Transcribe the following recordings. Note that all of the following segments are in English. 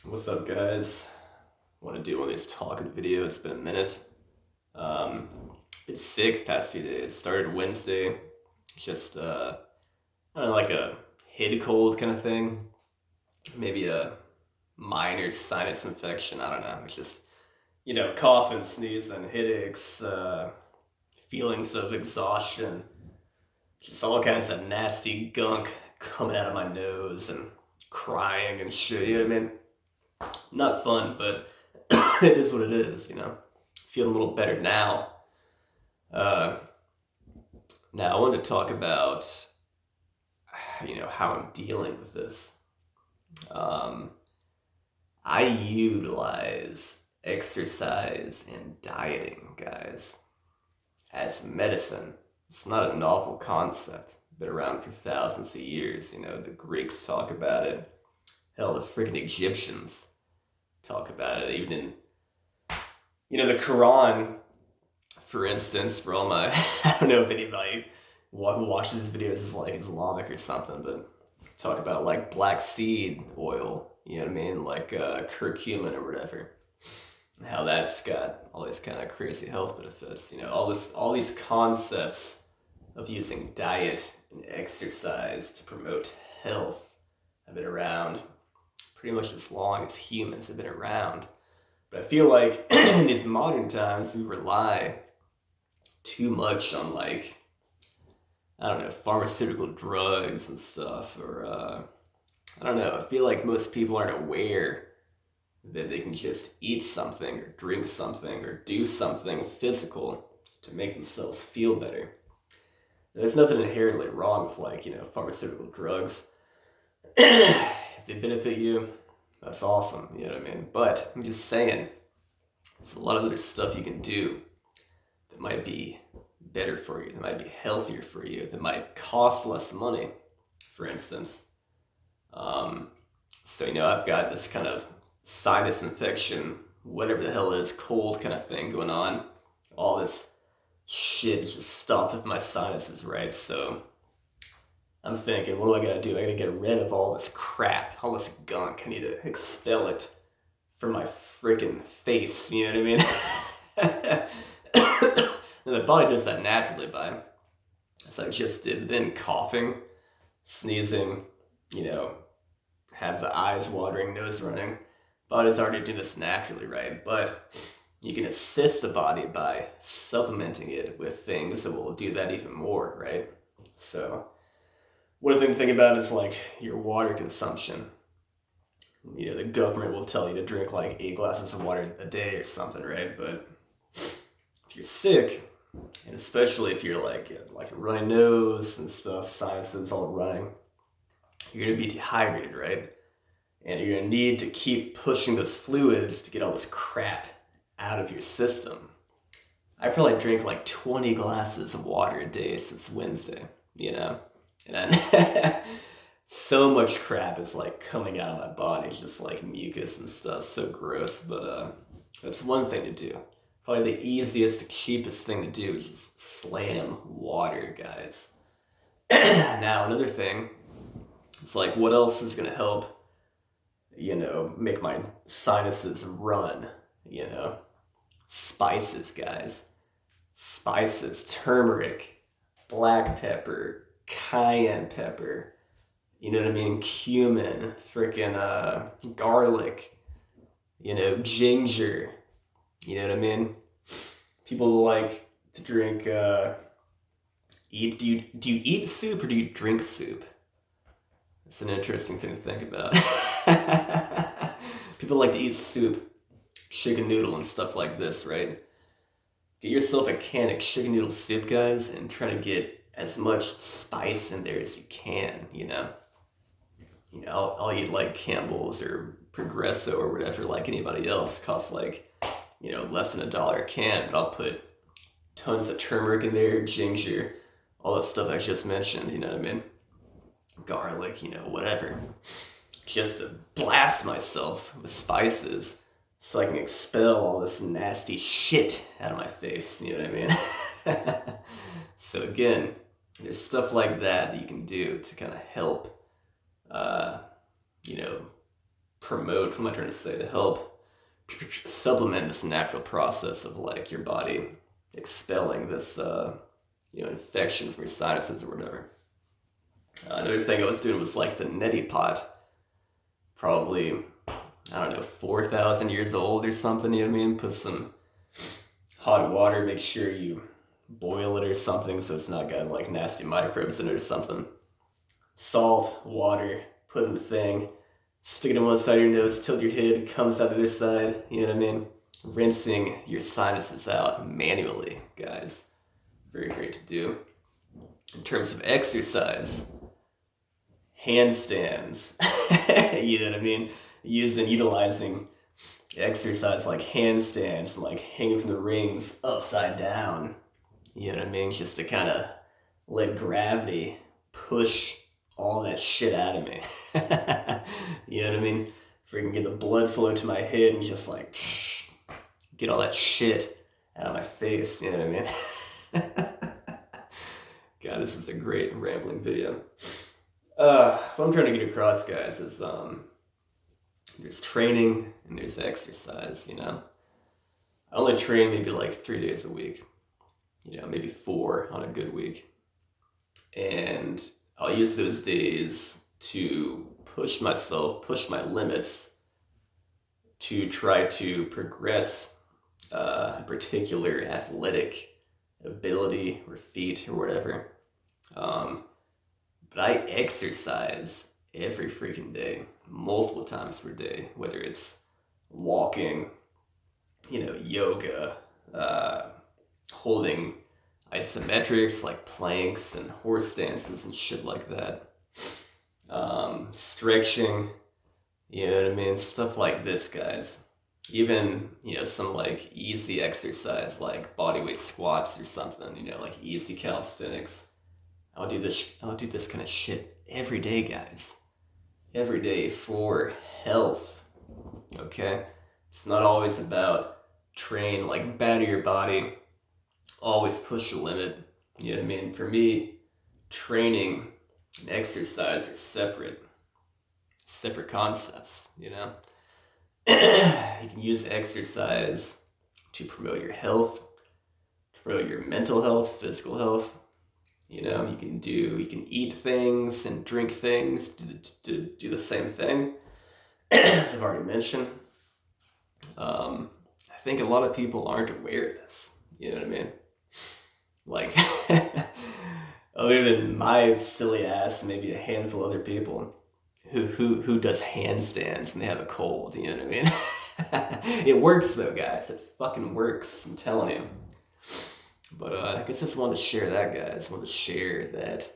What's up, guys? Want to do one of these talking videos. It's been a minute. Um, been sick past few days. Started Wednesday. Just I don't know, like a head cold kind of thing. Maybe a minor sinus infection. I don't know. It's just coughing, sneezing, headaches, feelings of exhaustion, just all kinds of nasty gunk coming out of my nose and crying and shit. You know what I mean? Not fun, but it is what it is. Feeling a little better now. Uh, Now I want to talk about, how I'm dealing with this. Um, I utilize exercise and dieting, guys, as medicine. It's not a novel concept. Been around for thousands of years. The Greeks talk about it. Hell, the freaking Egyptians talk about it. Even in the Quran, for instance, for all my, I don't know if anybody who watches these videos is like Islamic or something, but talk about like black seed oil, you know what I mean? Like curcumin or whatever. And how that's got all these kind of crazy health benefits. All these concepts of using diet and exercise to promote health have been around pretty much as long as humans have been around. But I feel like in these modern times we rely too much on like I don't know pharmaceutical drugs and stuff, or I don't know. I feel like most people aren't aware that they can just eat something or drink something or do something physical to make themselves feel better. There's nothing inherently wrong with like pharmaceutical drugs. If they benefit you, that's awesome. You know what I mean? But I'm just saying, there's a lot of other stuff you can do that might be better for you, that might be healthier for you, that might cost less money, for instance. Um, so, I've got this kind of sinus infection, whatever the hell it is, cold kind of thing going on. All this shit is just stopped up my sinuses, right? So I'm thinking, what do I gotta do? I gotta get rid of all this crap, all this gunk. I need to expel it from my freaking face, you know what I mean? And the body does that naturally by, as I just did, then coughing, sneezing, you know, have the eyes watering, nose running. Body's already doing this naturally, right? But you can assist the body by supplementing it with things that will do that even more, right? So, one thing to think about is like your water consumption. The government will tell you to drink like 8 glasses of water a day or something, right? But if you're sick, and especially if you're like a runny nose and stuff, sinuses all running, you're gonna be dehydrated, right? And you're gonna need to keep pushing those fluids to get all this crap out of your system. I probably drink like 20 glasses of water a day since Wednesday, you know? And then so much crap is like coming out of my body, just like mucus and stuff, so gross. But that's one thing to do. Probably the easiest, cheapest thing to do is just slam water, guys. Now, another thing, it's like, what else is gonna help, make my sinuses run, you know? Spices, guys. Spices, turmeric, black pepper, cayenne pepper, you know what I mean? Cumin, freaking garlic, ginger, you know what I mean? People like to drink, eat, do you eat soup or do you drink soup? It's an interesting thing to think about. People like to eat soup, chicken noodle and stuff like this, right? Get yourself a can of chicken noodle soup, guys, and try to get as much spice in there as you can, I'll eat like Campbell's or Progresso or whatever, like anybody else. Costs like, less than $1 a can, but I'll put tons of turmeric in there, ginger, all that stuff I just mentioned, you know what I mean? Garlic, whatever. Just to blast myself with spices so I can expel all this nasty shit out of my face, you know what I mean? So again, there's stuff like that you can do to kind of help, uh, you know, promote, what am I trying to say, to help supplement this natural process of like your body expelling this, infection from your sinuses or whatever. Another thing I was doing was like the neti pot, probably, I don't know, 4,000 years old or something, you know what I mean? Put some hot water, make sure you boil it or something so it's not got like nasty microbes in it or something. Salt, water, put in the thing, stick it on one side of your nose, tilt your head, comes out the other side, you know what I mean? Rinsing your sinuses out manually, guys. Very great to do. In terms of exercise, handstands, you know what I mean? Utilizing exercise like handstands, like hanging from the rings upside down, you know what I mean? Just to kind of let gravity push all that shit out of me. You know what I mean? Freaking get the blood flow to my head and just like get all that shit out of my face, you know what I mean? God, this is a great rambling video. What I'm trying to get across, guys, is there's training and there's exercise, you know? I only train maybe like 3 days a week, you know, maybe 4 on a good week. And I'll use those days to push myself, push my limits, to try to progress a particular athletic ability or feat or whatever. But I exercise every freaking day, multiple times per day, whether it's walking, you know, yoga, holding isometrics like planks and horse stances and shit like that. Stretching, you know what I mean? Stuff like this, guys. Even, you know, some like easy exercise like bodyweight squats or something, you know, like easy calisthenics. I'll do this kind of shit every day, guys. Every day for health. Okay? It's not always about train, like batter your body, always push the limit. You know what I mean? For me, training and exercise are separate concepts, you know? You can use exercise to promote your health, to promote your mental health, physical health. You know, you can eat things and drink things to do the same thing, as I've already mentioned. I think a lot of people aren't aware of this. You know what I mean? Like, other than my silly ass, and maybe a handful of other people who does handstands and they have a cold. You know what I mean? It works though, guys. It fucking works. I'm telling you. But I guess I just wanted to share that, guys. I wanted to share that,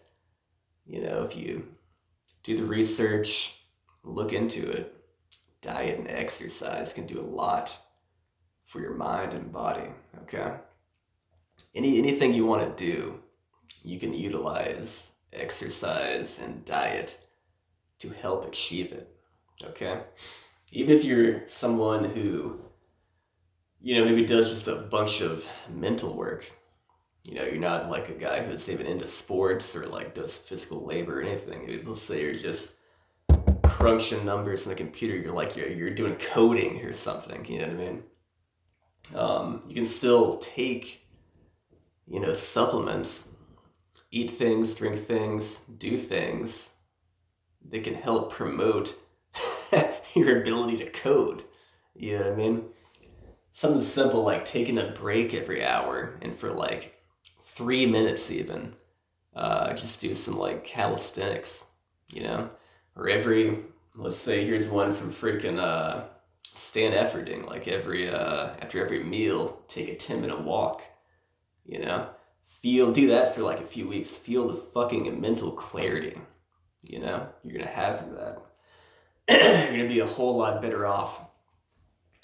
you know, if you do the research, look into it, diet and exercise can do a lot for your mind and body, okay? Anything you want to do, you can utilize exercise and diet to help achieve it, okay? Even if you're someone who, you know, maybe does just a bunch of mental work, you know, you're not like a guy who's even into sports or like does physical labor or anything. Let's say you're just crunching numbers in the computer. You're doing coding or something. You know what I mean? You can still take, you know, supplements, eat things, drink things, do things that can help promote your ability to code. You know what I mean? Something simple like taking a break every hour and for like 3 minutes even, just do some like calisthenics, you know? Or let's say here's one from Frikin, Stan Efferding, like after every meal, take a 10-minute walk, you know? Do that for like a few weeks, feel the fucking mental clarity, you know? You're gonna have from that. You're gonna be a whole lot better off,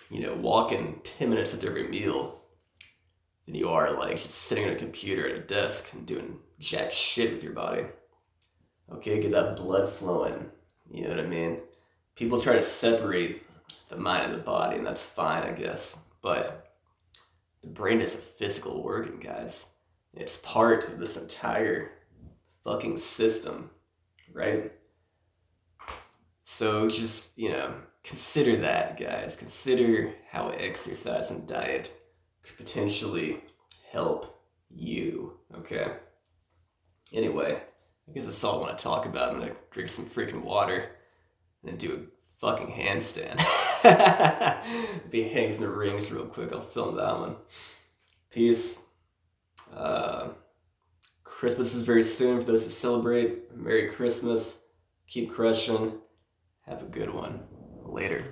you know, walking 10 minutes after every meal than you are like just sitting at a computer at a desk and doing jack shit with your body. Okay, get that blood flowing. You know what I mean? People try to separate the mind and the body, and that's fine, I guess. But the brain is a physical organ, guys. It's part of this entire fucking system, right? So just, consider that, guys. Consider how exercise and diet could potentially help you, okay? Anyway, I guess that's all I want to talk about. I'm gonna drink some freaking water and then do a fucking handstand. Be hanging from the rings real quick. I'll film that one. Peace. Uh, Christmas is very soon for those who celebrate. Merry Christmas. Keep crushing. Have a good one. Later.